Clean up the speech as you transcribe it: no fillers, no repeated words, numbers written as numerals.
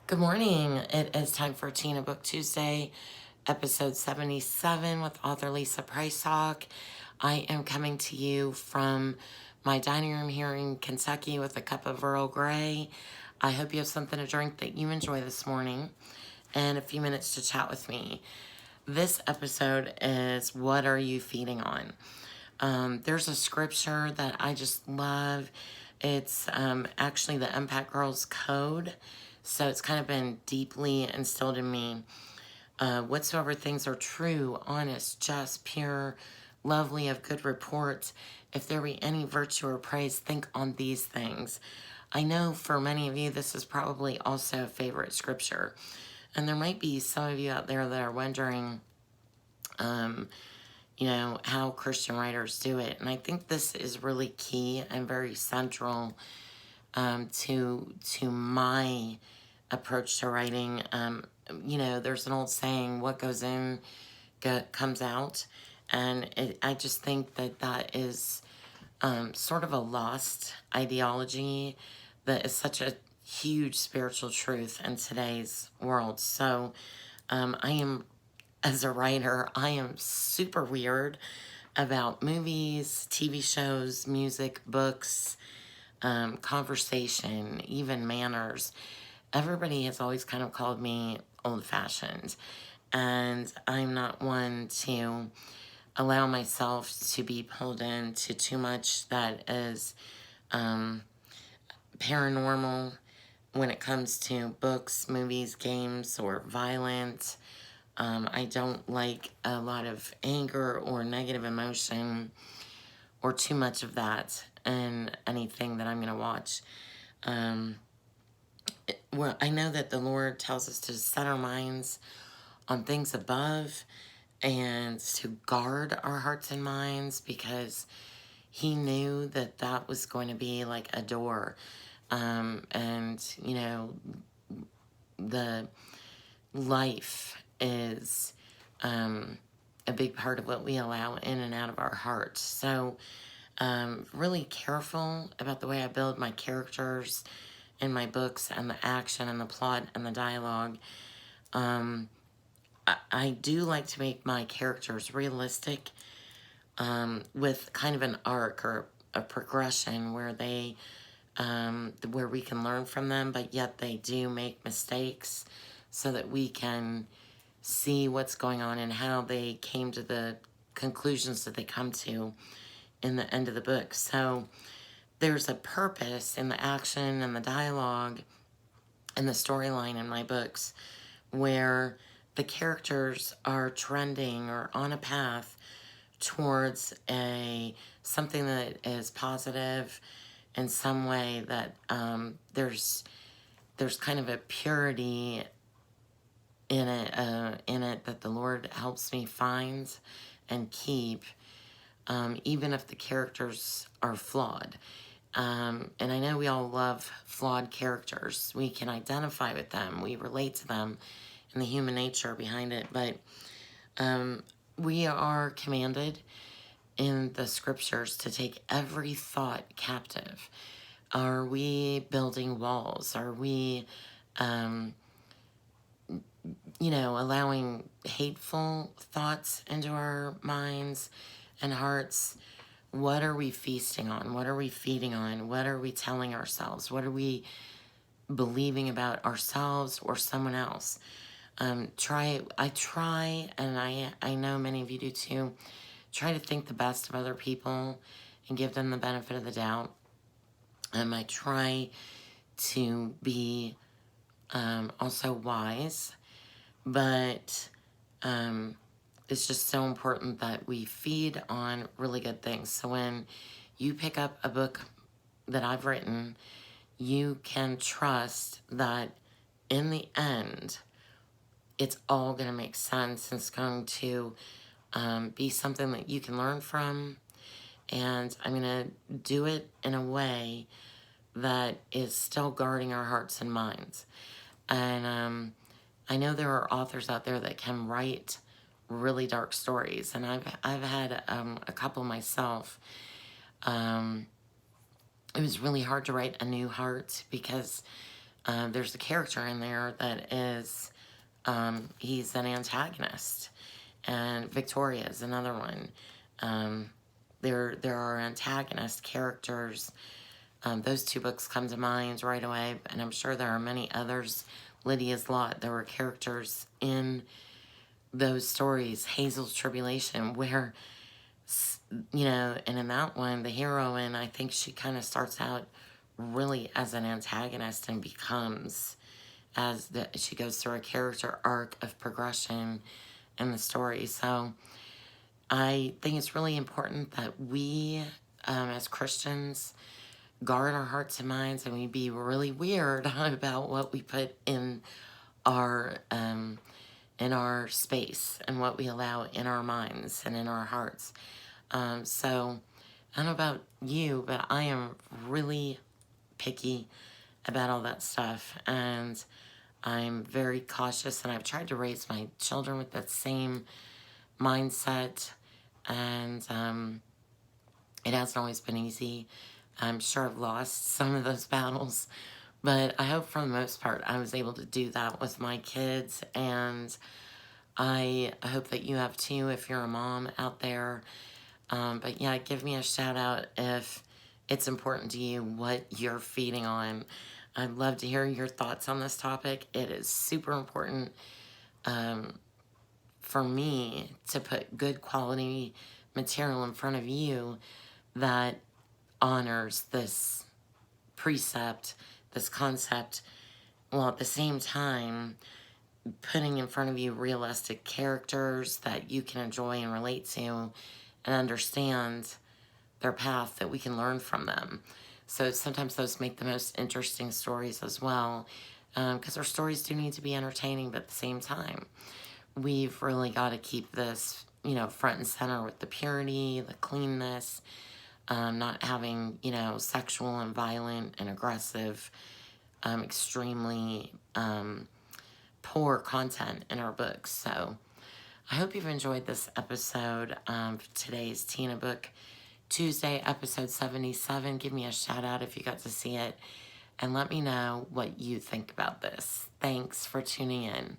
Good morning. It is time for Tina Book Tuesday, episode 77 with author Lisa Prysock. I am coming to you from my dining room here in Kentucky with a cup of Earl Grey. I hope you have something to drink that you enjoy this morning and a few minutes to chat with me. This episode is What Are You Feeding On? There's a scripture that I just love. It's actually the Impact Girls Code. So it's kind of been deeply instilled in me. Whatsoever things are true, honest, just, pure, lovely, of good report, if there be any virtue or praise, think on these things. I know for many of you, this is probably also a favorite scripture. And there might be some of you out there that are wondering, um, how Christian writers do it. And I think this is really key and very central to my approach to writing. There's an old saying, what goes in comes out. And I just think that is sort of a lost ideology that is such a huge spiritual truth in today's world. So as a writer, I am super weird about movies, TV shows, music, books, conversation, even manners. Everybody has always kind of called me old-fashioned, and I'm not one to allow myself to be pulled into too much that is paranormal when it comes to books, movies, games, or violence. I don't like a lot of anger or negative emotion or too much of that in anything that I'm going to watch. Well, I know that the Lord tells us to set our minds on things above and to guard our hearts and minds because he knew that that was going to be like a door. The life is a big part of what we allow in and out of our hearts. So, really careful about the way I build my characters in my books and the action and the plot and the dialogue. I do like to make my characters realistic with kind of an arc or a progression where where we can learn from them, but yet they do make mistakes so that we can see what's going on and how they came to the conclusions that they come to in the end of the book. So there's a purpose in the action and the dialogue and the storyline in my books where the characters are trending or on a path towards something that is positive in some way, that there's kind of a purity in it that the Lord helps me find and keep, even if the characters are flawed. And I know we all love flawed characters. We can identify with them. We relate to them and the human nature behind it. But we are commanded in the scriptures to take every thought captive. Are we building walls? Are we, allowing hateful thoughts into our minds and hearts? What are we feasting on? What are we feeding on? What are we telling ourselves? What are we believing about ourselves or someone else? I try, and I know many of you do too, try to think the best of other people and give them the benefit of the doubt. I try to be also wise, but it's just so important that we feed on really good things. So when you pick up a book that I've written, you can trust that in the end, it's all going to make sense. It's going to be something that you can learn from. And I'm going to do it in a way that is still guarding our hearts and minds. And I know there are authors out there that can write really dark stories, and I've had a couple myself. It was really hard to write A New Heart because There's a character in there that is, he's an antagonist, and Victoria is another one. There are antagonist characters. Those two books come to mind right away, and I'm sure there are many others. Lydia's Lot, there were characters in those stories, Hazel's Tribulation, where, and in that one, the heroine, I think she kind of starts out really as an antagonist and becomes, she goes through a character arc of progression in the story. So I think it's really important that we, as Christians, guard our hearts and minds, and we be really weird about what we put our in our space and what we allow in our minds and in our hearts. So I don't know about you, but I am really picky about all that stuff, and I'm very cautious, and I've tried to raise my children with that same mindset, and it hasn't always been easy. I'm sure I've lost some of those battles, but I hope for the most part I was able to do that with my kids, and I hope that you have too if you're a mom out there. But yeah, give me a shout out if it's important to you what you're feeding on. I'd love to hear your thoughts on this topic. It is super important for me to put good quality material in front of you that honors this precept, this concept, while at the same time putting in front of you realistic characters that you can enjoy and relate to and understand their path, that we can learn from them. So sometimes those make the most interesting stories as well, because our stories do need to be entertaining, but at the same time, we've really got to keep this, front and center with the purity, the cleanness, not having, sexual and violent and aggressive, extremely poor content in our books. So I hope you've enjoyed this episode of today's Tina Book Tuesday, episode 77. Give me a shout out if you got to see it, and let me know what you think about this. Thanks for tuning in.